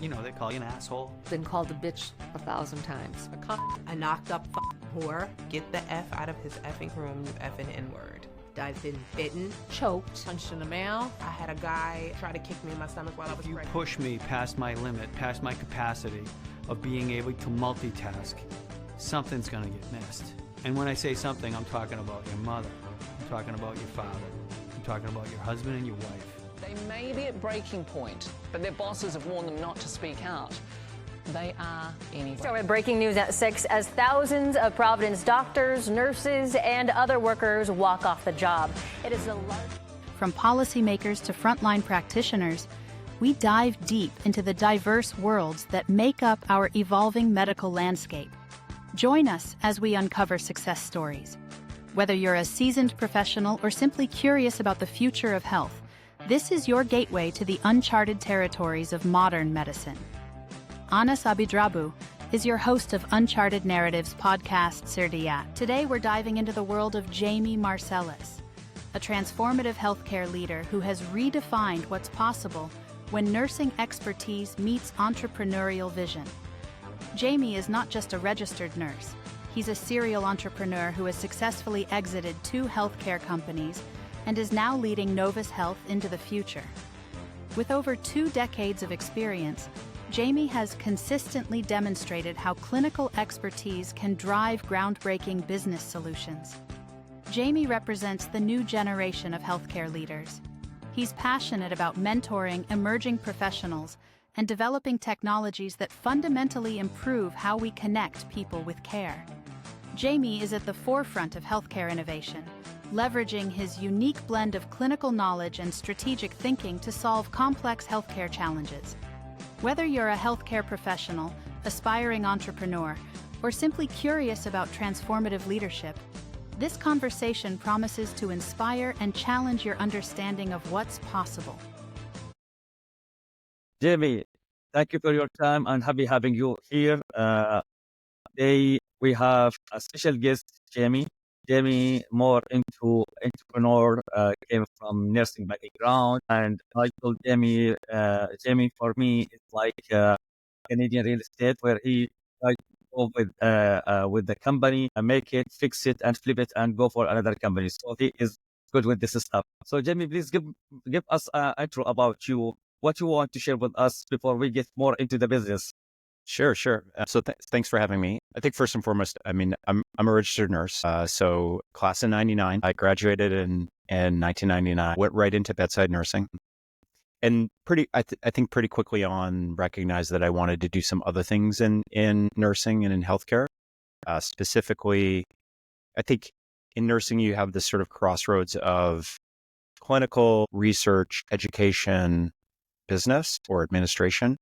they call you an asshole. Been called a bitch 1,000 times. A knocked up whore. Get the F out of his effing room, you effing N-word. I've been bitten, Choked. punched in the mouth. I had a guy try to kick me in my stomach while I was You pregnant. push me past my limit, past my capacity of being able to multitask. Something's gonna get missed. And when I say something, I'm talking about your mother. I'm talking about your father. I'm talking about your husband and your wife. They may be at breaking point, but their bosses have warned them not to speak out. They are anyway. So we're breaking news at 6 as thousands of Providence doctors, nurses, and other workers walk off the job. It is a large... From policymakers to frontline practitioners, we dive deep into the diverse worlds that make up our evolving medical landscape. Join us as we uncover success stories. Whether you're a seasoned professional or simply curious about the future of health, this is your gateway to the uncharted territories of modern medicine. Anas Abidrabu is your host of Uncharted Narratives podcast, Sirdiat. Today we're diving into the world of Jamie Marcellus, a transformative healthcare leader who has redefined what's possible when nursing expertise meets entrepreneurial vision. Jamie is not just a registered nurse. He's a serial entrepreneur who has successfully exited 2 healthcare companies and is now leading Novus Health into the future. With over 2 decades of experience, Jamie has consistently demonstrated how clinical expertise can drive groundbreaking business solutions. Jamie represents the new generation of healthcare leaders. He's passionate about mentoring emerging professionals and developing technologies that fundamentally improve how we connect people with care. Jamie is at the forefront of healthcare innovation, leveraging his unique blend of clinical knowledge and strategic thinking to solve complex healthcare challenges. Whether you're a healthcare professional, aspiring entrepreneur, or simply curious about transformative leadership, this conversation promises to inspire and challenge your understanding of what's possible. Jamie, thank you for your time and happy having you here. Today we have a special guest, Jamie. Jamie, more into entrepreneur, came from nursing background, and I told Jamie, Jamie for me is like Canadian real estate, where he tried to go with the company and make it, fix it, and flip it, and go for another company. So he is good with this stuff. So Jamie, please give us an intro about you, what you want to share with us before we get more into the business. Sure. So thanks for having me. I think first and foremost, I'm a registered nurse. So class in 99, I graduated in 1999, went right into bedside nursing, and I think pretty quickly on recognized that I wanted to do some other things in nursing and in healthcare. Specifically, I think in nursing, you have this sort of crossroads of clinical research, education, business, or administration.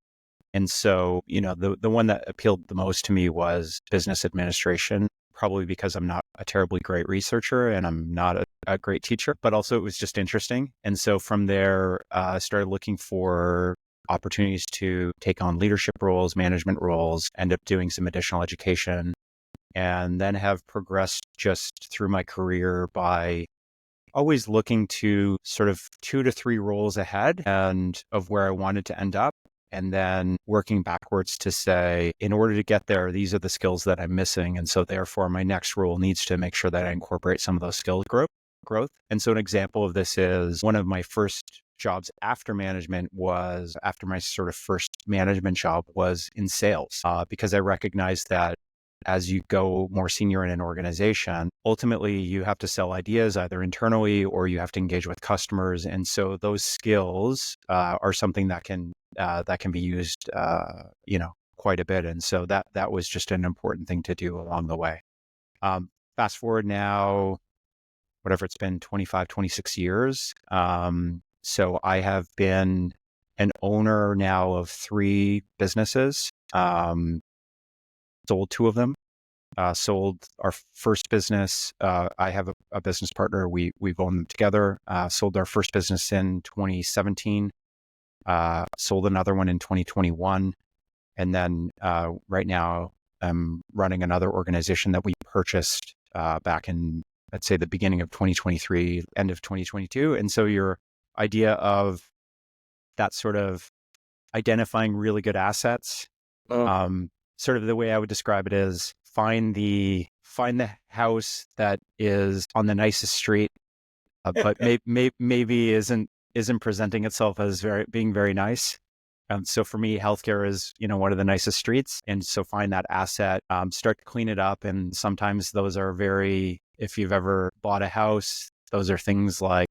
And so, the one that appealed the most to me was business administration, probably because I'm not a terribly great researcher and I'm not a great teacher, but also it was just interesting. And so from there, I started looking for opportunities to take on leadership roles, management roles, end up doing some additional education, and then have progressed just through my career by always looking to sort of 2 to 3 roles ahead and of where I wanted to end up. And then working backwards to say, in order to get there, these are the skills that I'm missing. And so therefore, my next role needs to make sure that I incorporate some of those skill growth. And so an example of this is one of my first jobs after management was, after my sort of first management job was in sales, because I recognized that as you go more senior in an organization, ultimately you have to sell ideas either internally or you have to engage with customers. And so those skills are something that can be used, quite a bit. And so that was just an important thing to do along the way. Fast forward now, whatever it's been, 25, 26 years. So I have been an owner now of 3 businesses. Sold 2 of them, sold our first business. I have a business partner. We've owned them together, sold our first business in 2017, sold another one in 2021. And then right now I'm running another organization that we purchased back in, let's say, the beginning of 2023, end of 2022. And so your idea of that sort of identifying really good assets. Sort of the way I would describe it is find the house that is on the nicest street, but maybe isn't presenting itself as being very nice. So for me, healthcare is, one of the nicest streets. And so find that asset, start to clean it up. And sometimes those are if you've ever bought a house, those are things like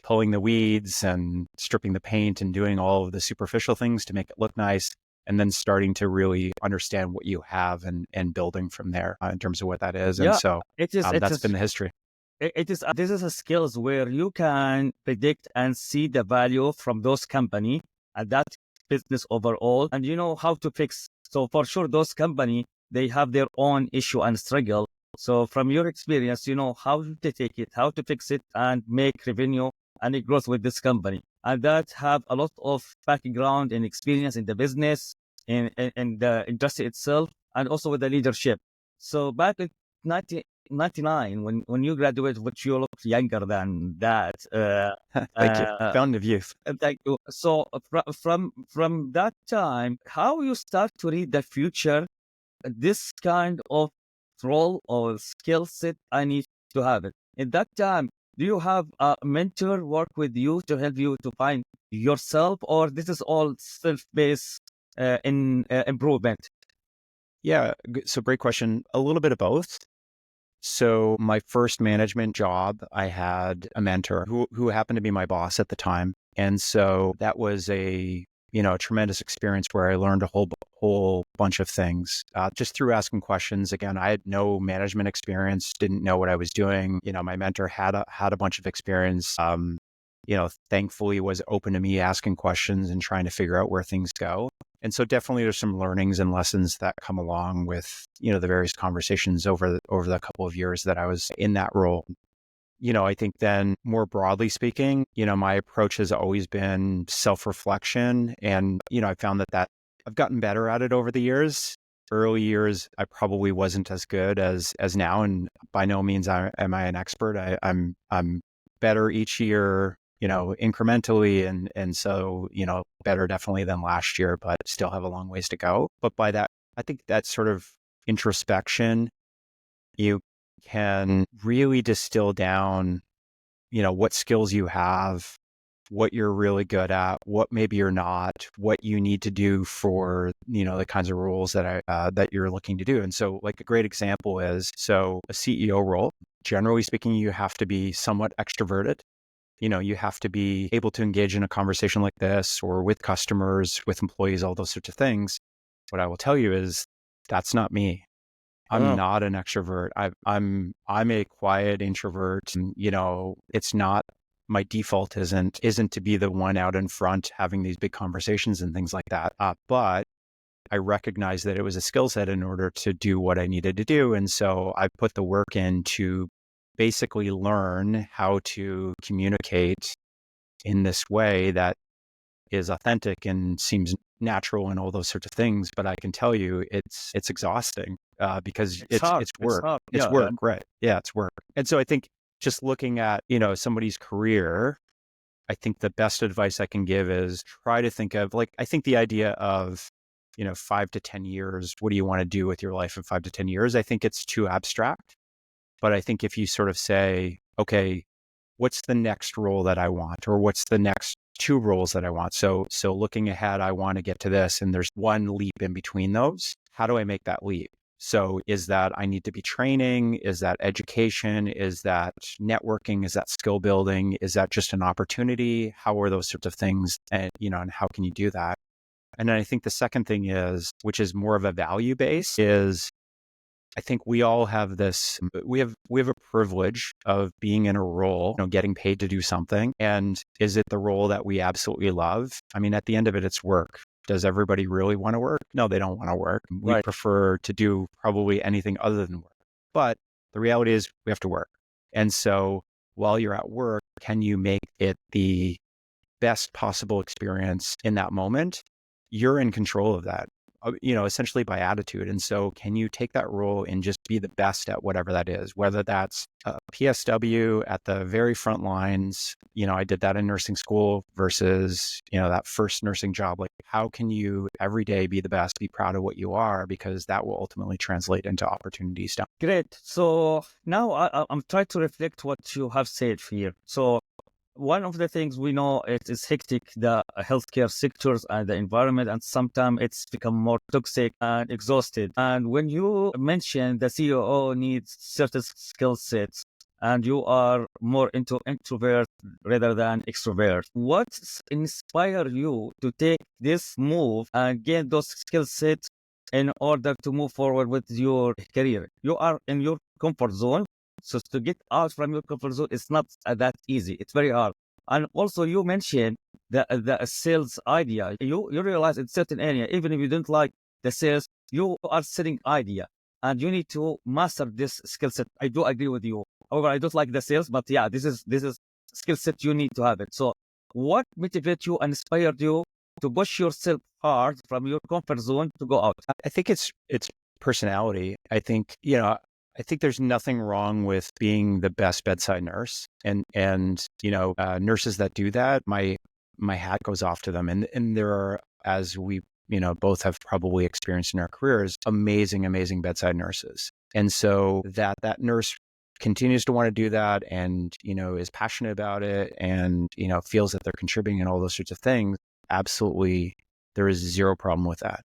pulling the weeds and stripping the paint and doing all of the superficial things to make it look nice. And then starting to really understand what you have and building from there in terms of what that is. And so that's been the history. This is a skills where you can predict and see the value from those company and that business overall, and you know how to fix. So for sure, those company, they have their own issue and struggle. So from your experience, you know how to take it, how to fix it, and make revenue and growth with this company. And that have a lot of background and experience in the business, in the industry itself, and also with the leadership. So back in 1999, when you graduated, which you look younger than that. Thank you. Fountain of youth. Thank you. So from that time, how you start to read the future, this kind of role or skill set, I need to have it. At that time, do you have a mentor work with you to help you to find yourself, or this is all self-based improvement? Yeah, so great question. A little bit of both. So my first management job, I had a mentor who happened to be my boss at the time. And so that was a tremendous experience where I learned a whole bunch of things just through asking questions. Again, I had no management experience, didn't know what I was doing. My mentor had a bunch of experience. Thankfully was open to me asking questions and trying to figure out where things go. And so definitely there's some learnings and lessons that come along with, the various conversations over the couple of years that I was in that role. I think then more broadly speaking, my approach has always been self-reflection. And, I found that I've gotten better at it over the years. Early years, I probably wasn't as good as now. And by no means am I an expert. I'm better each year, incrementally. And so, better definitely than last year, but still have a long ways to go. But by that, I think that sort of introspection, you can really distill down, what skills you have, what you're really good at, what maybe you're not, what you need to do for, the kinds of roles that you're looking to do. And so like a great example is, so a CEO role, generally speaking, you have to be somewhat extroverted. You have to be able to engage in a conversation like this or with customers, with employees, all those sorts of things. What I will tell you is that's not me. I'm not an extrovert. I'm a quiet introvert. And, it's not, my default isn't to be the one out in front having these big conversations and things like that. But I recognized that it was a skill set in order to do what I needed to do. And so I put the work in to basically learn how to communicate in this way that is authentic and seems natural and all those sorts of things. But I can tell you it's exhausting because it's work. It's work, right? Yeah, it's work. And so I think just looking at, somebody's career, I think the best advice I can give is try to think of, I think the idea of, 5 to 10 years, what do you want to do with your life in 5 to 10 years? I think it's too abstract. But I think if you sort of say, okay, what's the next role that I want? Or what's the next 2 roles that I want? So looking ahead, I want to get to this, and there's one leap in between those. How do I make that leap? So is that I need to be training? Is that education? Is that networking? Is that skill building? Is that just an opportunity? How are those sorts of things? And, and how can you do that? And then I think the second thing is, which is more of a value base, is I think we all have this, we have a privilege of being in a role, getting paid to do something. And is it the role that we absolutely love? I mean, at the end of it, it's work. Does everybody really want to work? No, they don't want to work. We prefer to do probably anything other than work. But the reality is we have to work. And so while you're at work, can you make it the best possible experience in that moment? You're in control of that. essentially by attitude. And so can you take that role and just be the best at whatever that is, whether that's a PSW at the very front lines, I did that in nursing school versus, that first nursing job. Like, how can you every day be the best, be proud of what you are, because that will ultimately translate into opportunities down. Great. So now I'm trying to reflect what you have said here. So one of the things we know is hectic, the healthcare sectors and the environment, and sometimes it's become more toxic and exhausted. And when you mention the COO needs certain skill sets, and you are more into introvert rather than extrovert, what inspired you to take this move and gain those skill sets in order to move forward with your career? You are in your comfort zone. So to get out from your comfort zone, it's not that easy. It's very hard. And also you mentioned the sales idea. You realize in certain area, even if you don't like the sales, you are selling idea and you need to master this skill set. I do agree with you. However, I don't like the sales, but yeah, this is skill set you need to have it. So what motivated you and inspired you to push yourself hard from your comfort zone to go out? I think it's personality. I think, there's nothing wrong with being the best bedside nurse, and nurses that do that, my hat goes off to them. And there are, as we both have probably experienced in our careers, amazing bedside nurses. And so that nurse continues to want to do that, and is passionate about it, and feels that they're contributing and all those sorts of things. Absolutely, there is zero problem with that.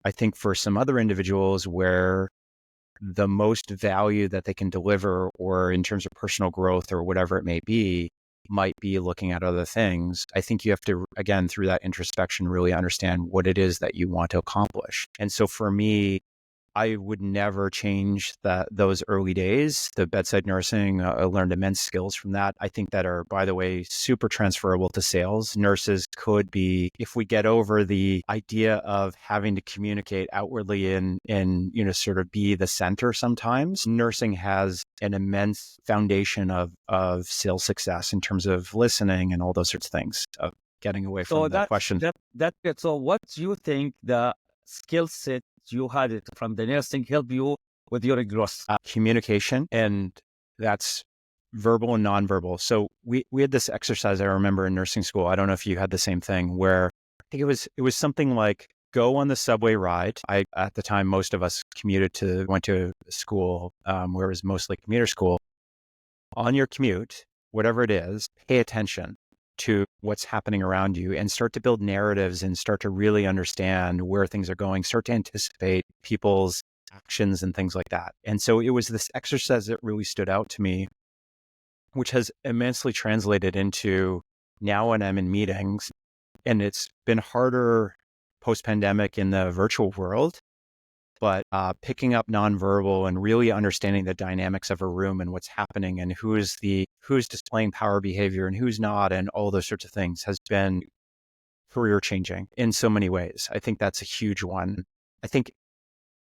I think for some other individuals where the most value that they can deliver, or in terms of personal growth or whatever it may be, might be looking at other things. I think you have to, again, through that introspection, really understand what it is that you want to accomplish. And so for me, I would never change those early days. The bedside nursing, I learned immense skills from that. I think that are, by the way, super transferable to sales. Nurses could be, if we get over the idea of having to communicate outwardly and sort of be the center sometimes, nursing has an immense foundation of sales success in terms of listening and all those sorts of things. Getting away from that question. So what do you think the skill set you had it from the nursing help you with your growth? Communication, and that's verbal and nonverbal. So we had this exercise I remember in nursing school. I don't know if you had the same thing, where I think it was something like, go on the subway ride. At the time, most of us went to school where it was mostly commuter school. On your commute, whatever it is, pay attention to what's happening around you and start to build narratives and start to really understand where things are going, start to anticipate people's actions and things like that. And so it was this exercise that really stood out to me, which has immensely translated into now when I'm in meetings, and it's been harder post-pandemic in the virtual world, but picking up nonverbal and really understanding the dynamics of a room and what's happening and who's displaying power behavior and who's not, and all those sorts of things has been career changing in so many ways. I think that's a huge one. I think,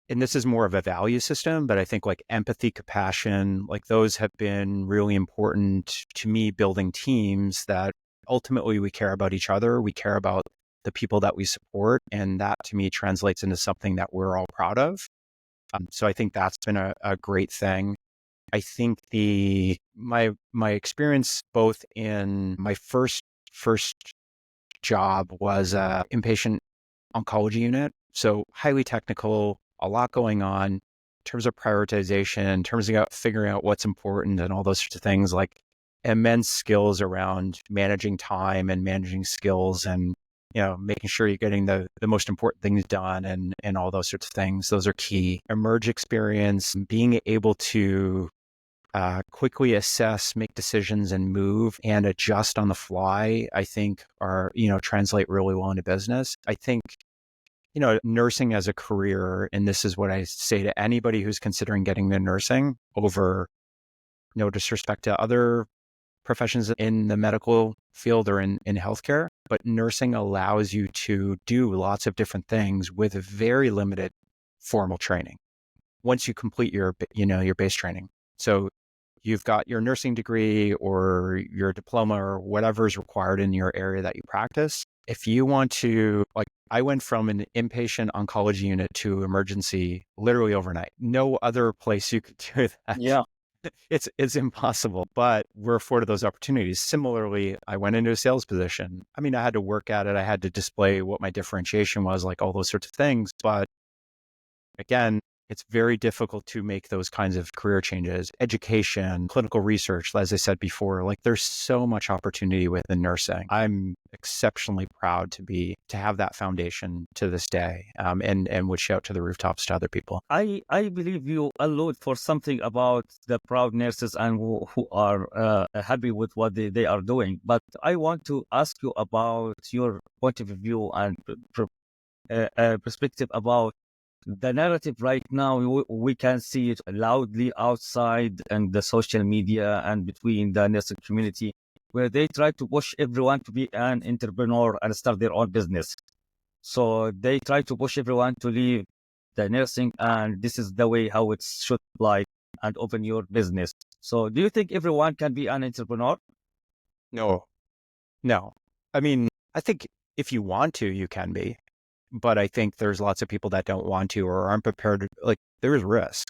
and this is more of a value system, but I think like empathy, compassion, like those have been really important to me, building teams that ultimately we care about each other. We care about the people that we support. And that to me translates into something that we're all proud of. So I think that's been a great thing. I think my experience both in my first job was a inpatient oncology unit. So highly technical, a lot going on in terms of prioritization, in terms of figuring out what's important and all those sorts of things, like immense skills around managing time and managing skills and making sure you're getting the most important things done and all those sorts of things. Those are key. Emerge experience, being able to quickly assess, make decisions and move and adjust on the fly, I think are, translate really well into business. I think, nursing as a career, and this is what I say to anybody who's considering getting into nursing, over no disrespect to other professions in the medical field or in healthcare, but nursing allows you to do lots of different things with very limited formal training once you complete your base training. So you've got your nursing degree or your diploma or whatever is required in your area that you practice. if you want to, like, I went from an inpatient oncology unit to emergency literally overnight. No other place you could do that. Yeah. It's impossible, but we're afforded those opportunities. Similarly, I went into a sales position. I mean, I had to work at it. I had to display what my differentiation was, like all those sorts of things. But again, it's very difficult to make those kinds of career changes. Education, clinical research, as I said before, like there's so much opportunity within nursing. I'm exceptionally proud to have that foundation to this day, and would shout to the rooftops to other people. I believe you allude for something about the proud nurses and who are happy with what they are doing. But I want to ask you about your point of view and perspective about the narrative right now. We can see it loudly outside and the social media and between the nursing community, where they try to push everyone to be an entrepreneur and start their own business. So they try to push everyone to leave the nursing, and this is the way how it should like and open your business. So do you think everyone can be an entrepreneur? No. I mean, I think if you want to, you can be. But I think there's lots of people that don't want to or aren't prepared to, like, there is risk.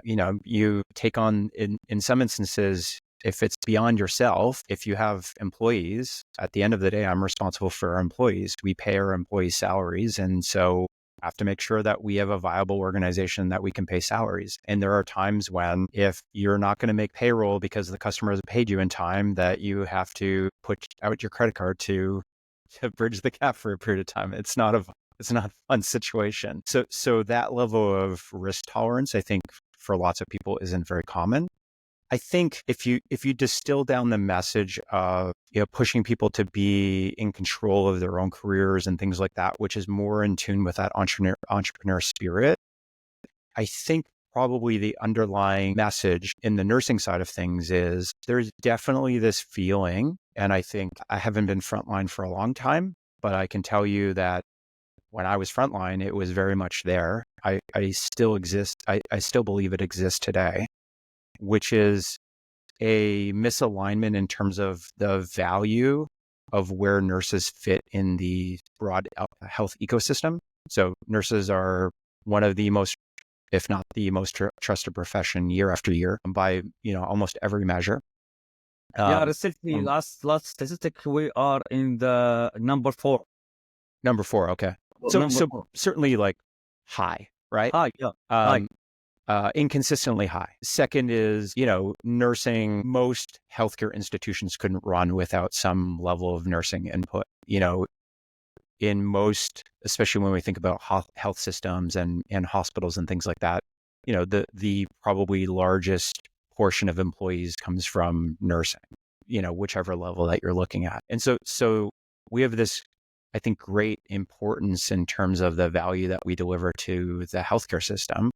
You take on, in some instances, if it's beyond yourself, if you have employees, at the end of the day, I'm responsible for our employees. We pay our employees salaries. And so I have to make sure that we have a viable organization that we can pay salaries. And there are times when, if you're not going to make payroll because the customer has paid you in time, that you have to put out your credit card to bridge the gap for a period of time. It's not a fun situation. So that level of risk tolerance, I think, for lots of people isn't very common. I think if you distill down the message of pushing people to be in control of their own careers and things like that, which is more in tune with that entrepreneur spirit, I think probably the underlying message in the nursing side of things is there's definitely this feeling, and I think I haven't been frontline for a long time, but I can tell you that when I was frontline, it was very much there. I still exist. I still believe it exists today, which is a misalignment in terms of the value of where nurses fit in the broad health ecosystem. So nurses are one of the most, if not the most trusted profession year after year by, almost every measure. Recently, last statistic, we are in the number 4. Number 4, okay. So certainly like high, right? High, yeah. High. Inconsistently high. Second is, nursing. Most healthcare institutions couldn't run without some level of nursing input. In most, especially when we think about health systems and hospitals and things like that, the probably largest portion of employees comes from nursing, whichever level that you're looking at. And so we have this, I think, great importance in terms of the value that we deliver to the healthcare system.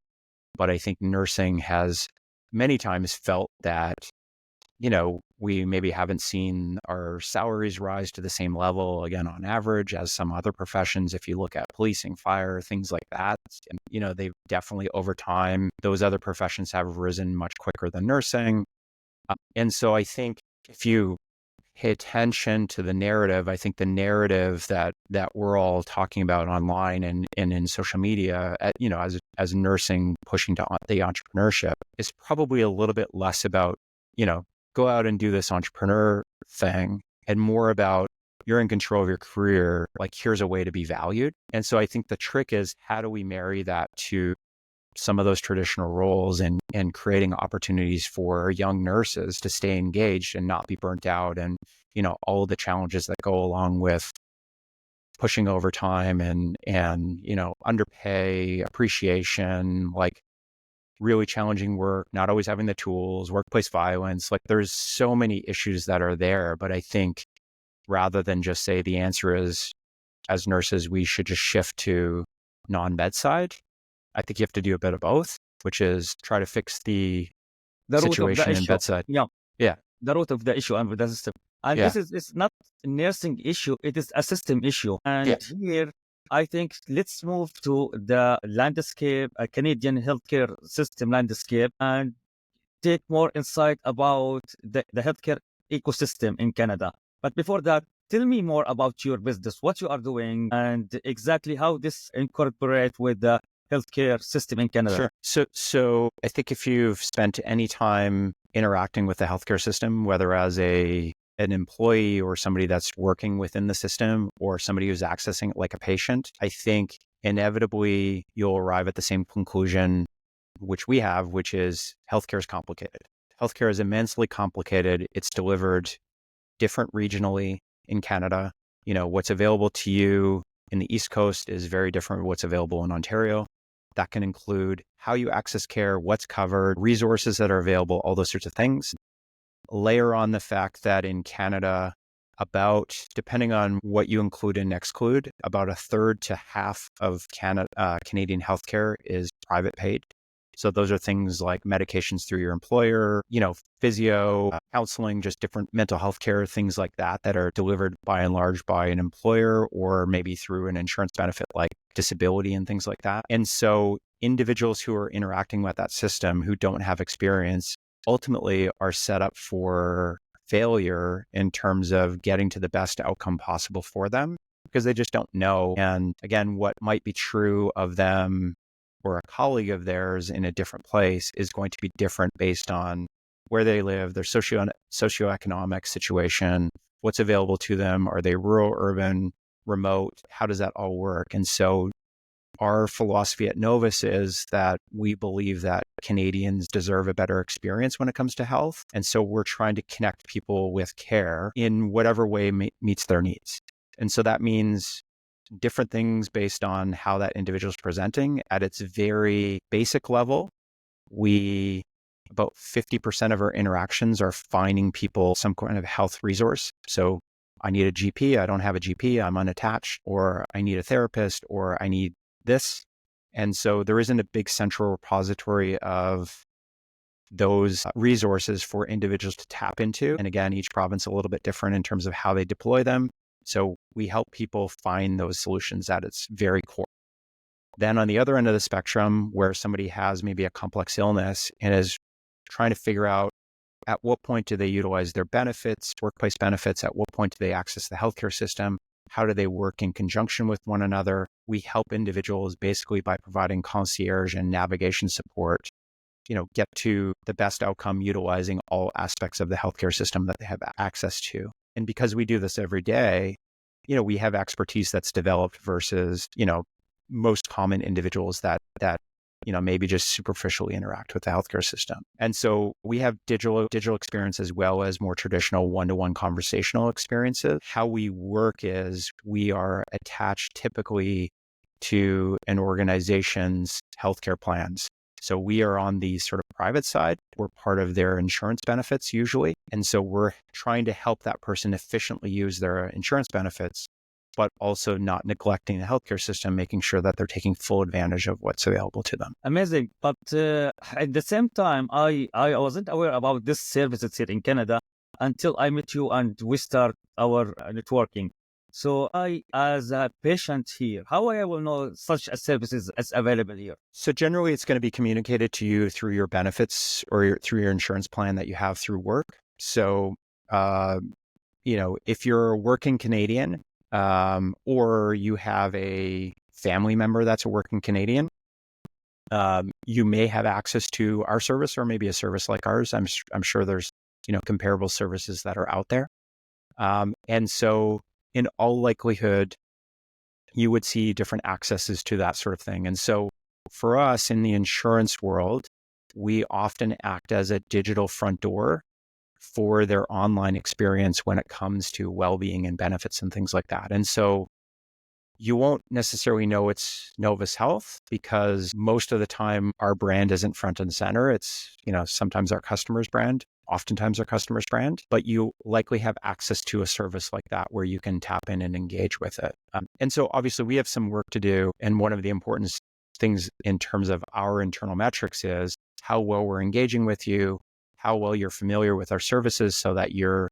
But I think nursing has many times felt that, we maybe haven't seen our salaries rise to the same level, again, on average, as some other professions. If you look at policing, fire, things like that, and, they've definitely over time, those other professions have risen much quicker than nursing. And so I think if you pay attention to the narrative, I think the narrative that we're all talking about online and in social media, as nursing pushing to the entrepreneurship, is probably a little bit less about, go out and do this entrepreneur thing, and more about you're in control of your career, like here's a way to be valued. And so I think the trick is, how do we marry that to some of those traditional roles and creating opportunities for young nurses to stay engaged and not be burnt out, and, all of the challenges that go along with pushing overtime and underpay, appreciation, like really challenging work, not always having the tools, workplace violence. Like there's so many issues that are there. But I think rather than just say the answer is, as nurses, we should just shift to non-bedside, I think you have to do a bit of both, which is try to fix the situation in bedside. Yeah. The root of the issue and the system. And it's not a nursing issue, it is a system issue. And here, I think let's move to the landscape, a Canadian healthcare system landscape, and take more insight about the healthcare ecosystem in Canada. But before that, tell me more about your business, what you are doing, and exactly how this incorporate with the healthcare system in Canada. Sure. So I think if you've spent any time interacting with the healthcare system, whether as an employee or somebody that's working within the system or somebody who's accessing it like a patient, I think inevitably you'll arrive at the same conclusion which we have, which is healthcare is complicated. Healthcare is immensely complicated. It's delivered different regionally in Canada. What's available to you in the East Coast is very different from what's available in Ontario. That can include how you access care, what's covered, resources that are available, all those sorts of things. Layer on the fact that in Canada, depending on what you include and exclude, about a third to half of Canadian healthcare is private paid. So those are things like medications through your employer, physio, counseling, just different mental health care, things like that are delivered by and large by an employer or maybe through an insurance benefit like disability and things like that. And so individuals who are interacting with that system who don't have experience ultimately are set up for failure in terms of getting to the best outcome possible for them because they just don't know. And again, what might be true of them or a colleague of theirs in a different place is going to be different based on where they live, their socioeconomic situation, what's available to them. Are they rural, urban, remote? How does that all work? And so our philosophy at Novus is that we believe that Canadians deserve a better experience when it comes to health. And so we're trying to connect people with care in whatever way meets their needs. And so that means different things based on how that individual is presenting. At its very basic level, about 50% of our interactions are finding people some kind of health resource. So I need a GP, I don't have a GP, I'm unattached, or I need a therapist, or I need this. And so there isn't a big central repository of those resources for individuals to tap into. And again, each province is a little bit different in terms of how they deploy them. So we help people find those solutions at its very core. Then on the other end of the spectrum, where somebody has maybe a complex illness and is trying to figure out at what point do they utilize their benefits, workplace benefits, at what point do they access the healthcare system, how do they work in conjunction with one another, we help individuals basically by providing concierge and navigation support, get to the best outcome utilizing all aspects of the healthcare system that they have access to. And because we do this every day, we have expertise that's developed versus, most common individuals that maybe just superficially interact with the healthcare system. And so we have digital experience as well as more traditional one-to-one conversational experiences. How we work is we are attached typically to an organization's healthcare plans. So we are on the sort of private side. We're part of their insurance benefits usually. And so we're trying to help that person efficiently use their insurance benefits, but also not neglecting the healthcare system, making sure that they're taking full advantage of what's available to them. Amazing. But at the same time, I wasn't aware about this services here in Canada until I met you and we start our networking. So I, as a patient here, how I will know such a service is available here? So generally, it's going to be communicated to you through your benefits or through your insurance plan that you have through work. So, if you're a working Canadian or you have a family member that's a working Canadian, you may have access to our service or maybe a service like ours. I'm sure there's comparable services that are out there, and so. In all likelihood, you would see different accesses to that sort of thing. And so for us in the insurance world, we often act as a digital front door for their online experience when it comes to well-being and benefits and things like that. And so you won't necessarily know it's Novus Health because most of the time our brand isn't front and center. It's, sometimes our customer's brand, oftentimes our customer's brand, but you likely have access to a service like that where you can tap in and engage with it. And so obviously we have some work to do. And one of the important things in terms of our internal metrics is how well we're engaging with you, how well you're familiar with our services so that you're,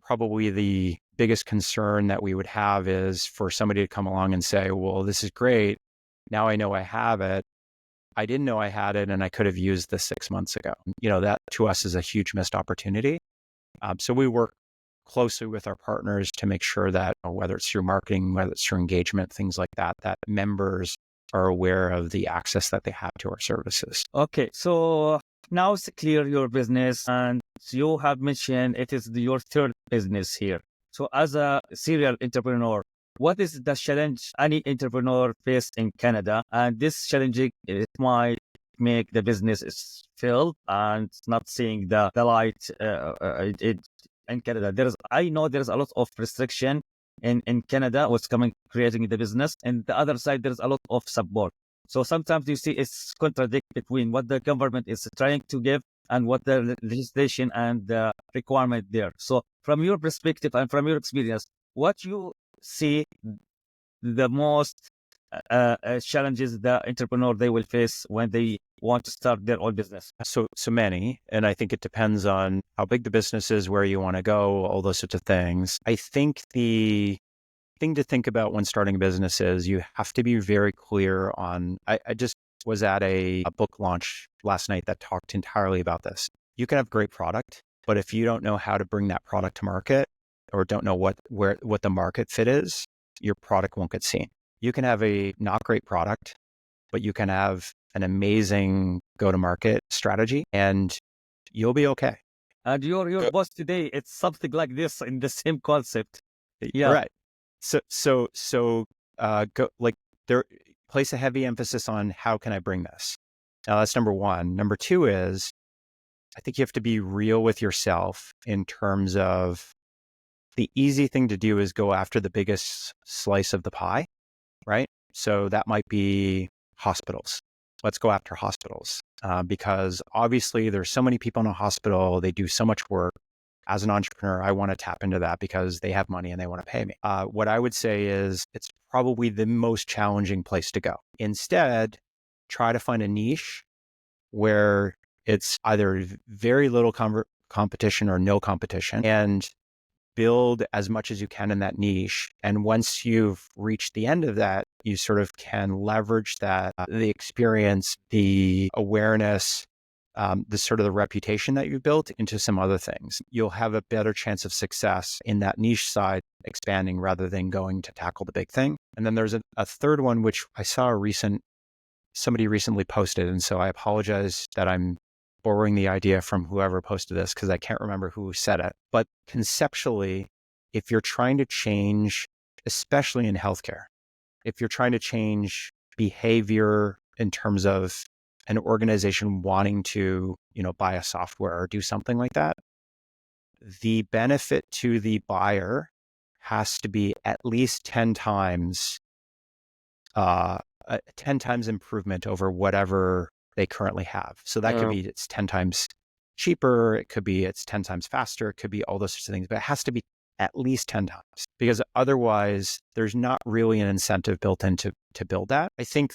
probably the biggest concern that we would have is for somebody to come along and say, well, this is great. Now I know I have it. I didn't know I had it and I could have used this 6 months ago. That to us is a huge missed opportunity. So we work closely with our partners to make sure that whether it's through marketing, whether it's through engagement, things like that, that members are aware of the access that they have to our services. Okay, so now it's clear your business, and you have mentioned it is your third business here. So as a serial entrepreneur, what is the challenge any entrepreneur face in Canada? And this challenge, it might make the business is failed and not seeing the light in Canada. I know there's a lot of restriction in Canada, what's coming, creating the business. And the other side, there's a lot of support. So sometimes you see it's contradict between what the government is trying to give and what the legislation and the requirement there. So from your perspective and from your experience, what you see the most challenges the entrepreneur they will face when they want to start their own business? So many, and I think it depends on how big the business is, where you want to go, all those sorts of things. I think the thing to think about when starting a business is you have to be very clear on, I just was at a book launch last night that talked entirely about this. You can have great product, but if you don't know how to bring that product to market or don't know what the market fit is, your product won't get seen. You can have a not great product, but you can have an amazing go-to-market strategy and you'll be okay. And your boss today, it's something like this in the same concept. Yeah. Right. So go like there, place a heavy emphasis on how can I bring this? Now that's number one. Number two is I think you have to be real with yourself in terms of the easy thing to do is go after the biggest slice of the pie, right? So that might be hospitals. Let's go after hospitals because obviously there's so many people in a hospital. They do so much work. As an entrepreneur, I want to tap into that because they have money and they want to pay me. What I would say is it's probably the most challenging place to go. Instead, try to find a niche where it's either very little competition or no competition and build as much as you can in that niche. And once you've reached the end of that, you sort of can leverage that, the experience, the awareness, the sort of the reputation that you've built into some other things. You'll have a better chance of success in that niche side, expanding rather than going to tackle the big thing. And then there's a third one, which I saw somebody recently posted. And so I apologize that I'm borrowing the idea from whoever posted this because I can't remember who said it. But conceptually, if you're trying to change, especially in healthcare, if you're trying to change behavior in terms of an organization wanting to, buy a software or do something like that, the benefit to the buyer has to be at least 10 times improvement over whatever they currently have. So that could be it's 10 times cheaper. It could be it's 10 times faster. It could be all those sorts of things, but it has to be at least 10 times because otherwise there's not really an incentive built in to build that. I think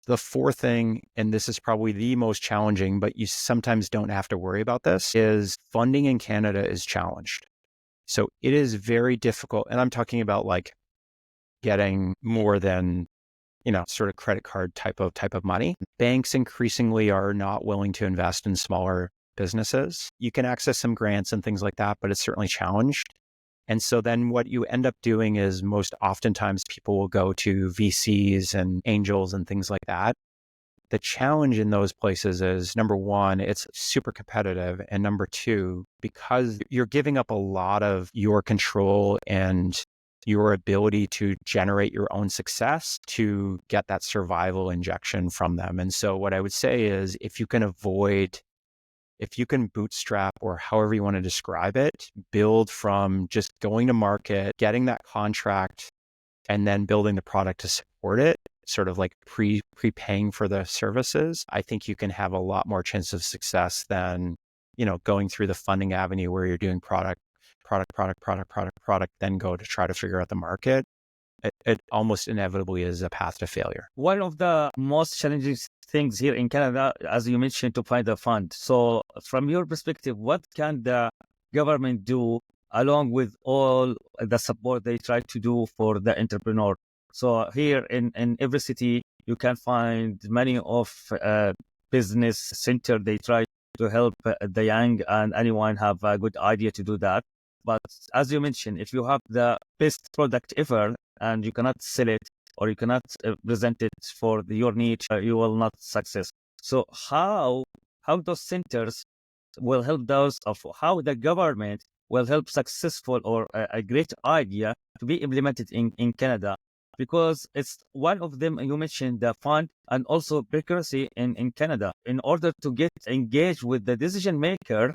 the fourth thing, and this is probably the most challenging, but you sometimes don't have to worry about this, is funding in Canada is challenged. So it is very difficult. And I'm talking about like getting more than, sort of credit card type of money. Banks increasingly are not willing to invest in smaller businesses. You can access some grants and things like that, but it's certainly challenged. And so then what you end up doing is most oftentimes people will go to VCs and angels and things like that. The challenge in those places is, number one, it's super competitive. And number two, because you're giving up a lot of your control and your ability to generate your own success to get that survival injection from them. And so what I would say is if you can bootstrap or however you want to describe it, build from just going to market, getting that contract, and then building the product to support it, sort of like prepaying for the services, I think you can have a lot more chance of success than, going through the funding avenue where you're doing product, then go to try to figure out the market. It almost inevitably is a path to failure. One of the most challenging things here in Canada, as you mentioned, to find a fund. So from your perspective, what can the government do along with all the support they try to do for the entrepreneur? So here in every city, you can find many of business center. They try to help the young and anyone have a good idea to do that. But as you mentioned, if you have the best product ever and you cannot sell it or you cannot present it for your niche, you will not success. So how those centers will help those of how the government will help successful or a great idea to be implemented in Canada, because it's one of them. You mentioned the fund and also bureaucracy in Canada. In order to get engaged with the decision maker,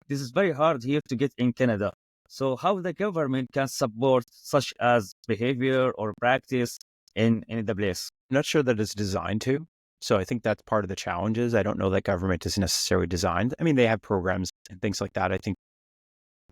this is very hard here to get in Canada. So how the government can support such as behavior or practice in the place? I'm not sure that it's designed to. So I think that's part of the challenges. I don't know that government is necessarily designed. I mean, they have programs and things like that. I think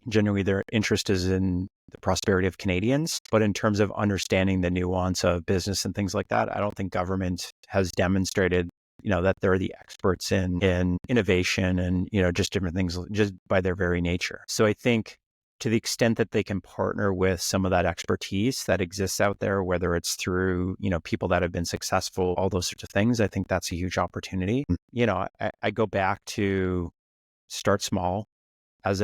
generally their interest is in the prosperity of Canadians. But in terms of understanding the nuance of business and things like that, I don't think government has demonstrated, that they're the experts in innovation and, just different things just by their very nature. So I think to the extent that they can partner with some of that expertise that exists out there, whether it's through, people that have been successful, all those sorts of things, I think that's a huge opportunity. I go back to start small. As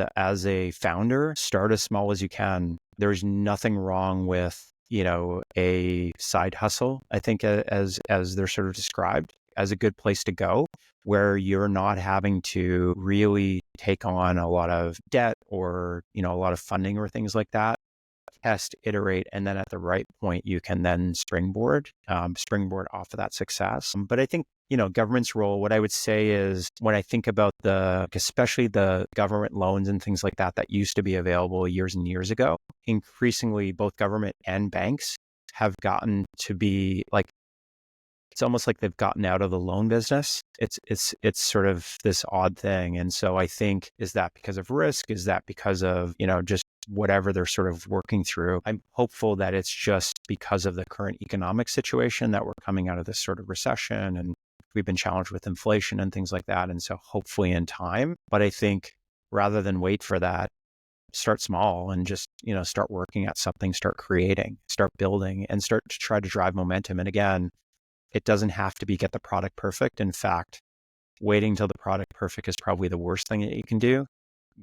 a founder, start as small as you can. There's nothing wrong with, a side hustle. I think as they're sort of described as a good place to go, where you're not having to really take on a lot of debt or, a lot of funding or things like that. Test, iterate, and then at the right point, you can then springboard off of that success. But I think, government's role, what I would say is when I think about especially the government loans and things like that used to be available years and years ago, increasingly both government and banks have gotten to be like, it's almost like they've gotten out of the loan business. It's sort of this odd thing. And so I think, is that because of risk? Is that because of, just whatever they're sort of working through? I'm hopeful that it's just because of the current economic situation that we're coming out of this sort of recession and we've been challenged with inflation and things like that. And so hopefully in time, but I think rather than wait for that, start small and just, start working at something, start creating, start building and start to try to drive momentum. And again, it doesn't have to be get the product perfect. In fact, waiting till the product perfect is probably the worst thing that you can do.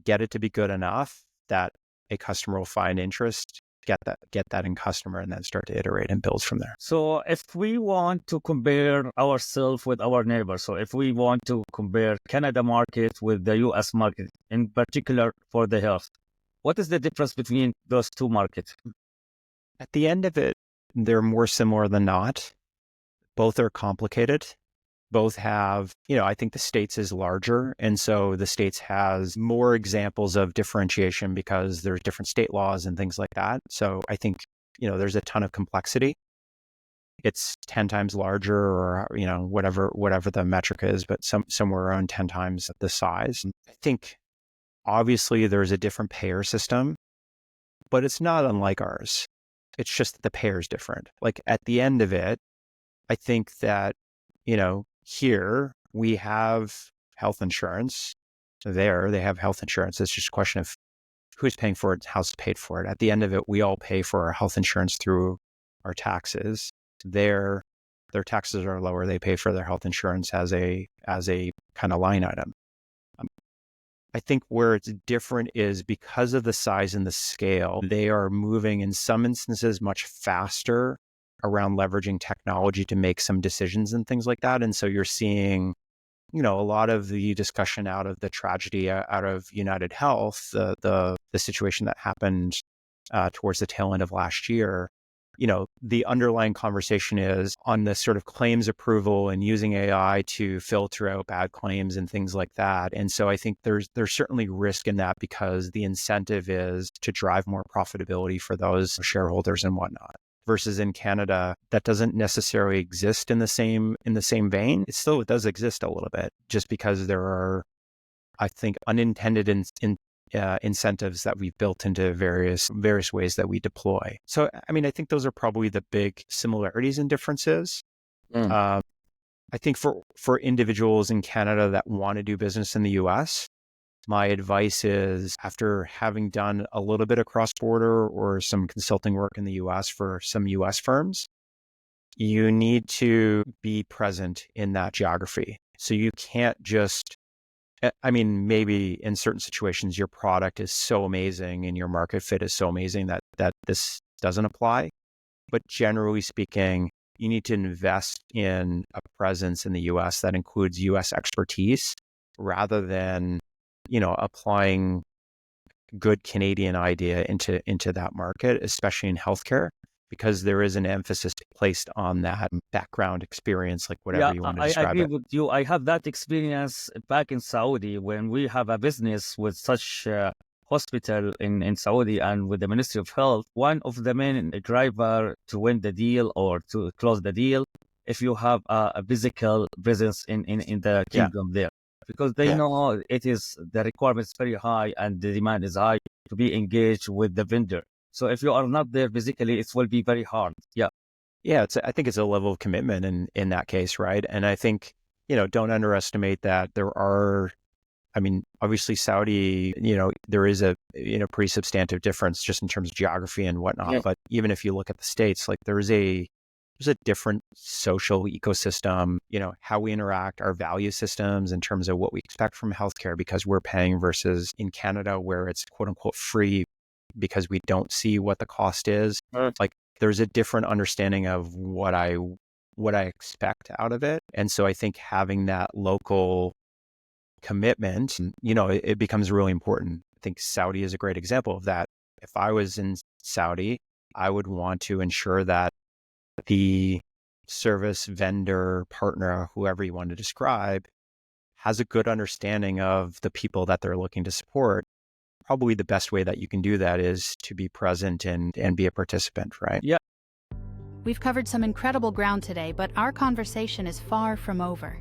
Get it to be good enough that a customer will find interest, get that in customer, and then start to iterate and build from there. So if we want to compare ourselves with our neighbors, so if we want to compare Canada market with the US market, in particular for the health, what is the difference between those two markets? At the end of it, they're more similar than not. Both are complicated. Both have, I think the States is larger. And so the States has more examples of differentiation because there's different state laws and things like that. So I think, there's a ton of complexity. It's 10 times larger or, whatever the metric is, but somewhere around 10 times the size. I think obviously there's a different payer system, but it's not unlike ours. It's just that the payer is different. Like at the end of it, I think that, here we have health insurance. There, they have health insurance. It's just a question of who's paying for it, how's it paid for it. At the end of it, we all pay for our health insurance through our taxes. Their taxes are lower. They pay for their health insurance as a kind of line item. I think where it's different is because of the size and the scale, they are moving in some instances much faster around leveraging technology to make some decisions and things like that. And so you're seeing, a lot of the discussion out of the tragedy out of United Health, the situation that happened towards the tail end of last year. The underlying conversation is on this sort of claims approval and using AI to filter out bad claims and things like that. And so I think there's certainly risk in that because the incentive is to drive more profitability for those shareholders and whatnot. Versus in Canada, that doesn't necessarily exist in the same vein. It does exist a little bit, just because there are, I think, unintended incentives that we've built into various ways that we deploy. So, I think those are probably the big similarities and differences. I think for individuals in Canada that want to do business in the U.S., my advice is, after having done a little bit of cross-border or some consulting work in the U.S. for some U.S. firms, you need to be present in that geography. So you can't just I mean, maybe in certain situations, your product is so amazing and your market fit is so amazing that this doesn't apply. But generally speaking, you need to invest in a presence in the U.S. that includes U.S. expertise rather than, applying good Canadian idea into that market, especially in healthcare, because there is an emphasis placed on that background experience, like whatever you want to I describe agree it. with you. I have that experience back in Saudi when we have a business with such hospital in Saudi and with the Ministry of Health. One of the main driver to win the deal or to close the deal, if you have a physical presence in the kingdom there, because they know the requirement is very high and the demand is high to be engaged with the vendor. So if you are not there physically, it will be very hard. Yeah. Yeah, I think it's a level of commitment in that case, right? And I think, don't underestimate that there are, obviously Saudi, there is a, pretty substantive difference just in terms of geography and whatnot. Yeah. But even if you look at the States, like there's a different social ecosystem, how we interact, our value systems in terms of what we expect from healthcare because we're paying versus in Canada where it's quote unquote free because we don't see what the cost is. Like there's a different understanding of what I expect out of it. And so I think having that local commitment, it becomes really important. I think Saudi is a great example of that. If I was in Saudi, I would want to ensure that the service vendor, partner, whoever you want to describe, has a good understanding of the people that they're looking to support. Probably the best way that you can do that is to be present and be a participant, right? Yeah. We've covered some incredible ground today, but our conversation is far from over.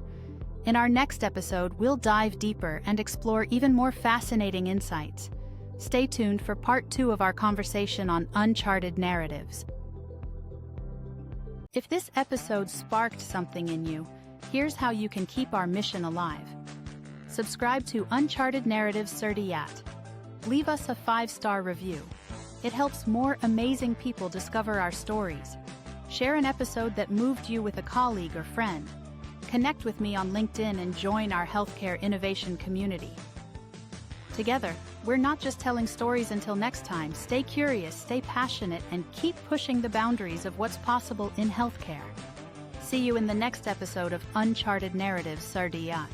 In our next episode, we'll dive deeper and explore even more fascinating insights. Stay tuned for part 2 of our conversation on uncharted narratives. If this episode sparked something in you, here's how you can keep our mission alive. Subscribe to Uncharted Narratives Certiat. Leave us a 5-star review. It helps more amazing people discover our stories. Share an episode that moved you with a colleague or friend. Connect with me on LinkedIn and join our healthcare innovation community. Together, we're not just telling stories. Until next time, stay curious, stay passionate, and keep pushing the boundaries of what's possible in healthcare. See you in the next episode of Uncharted Narratives Certiat.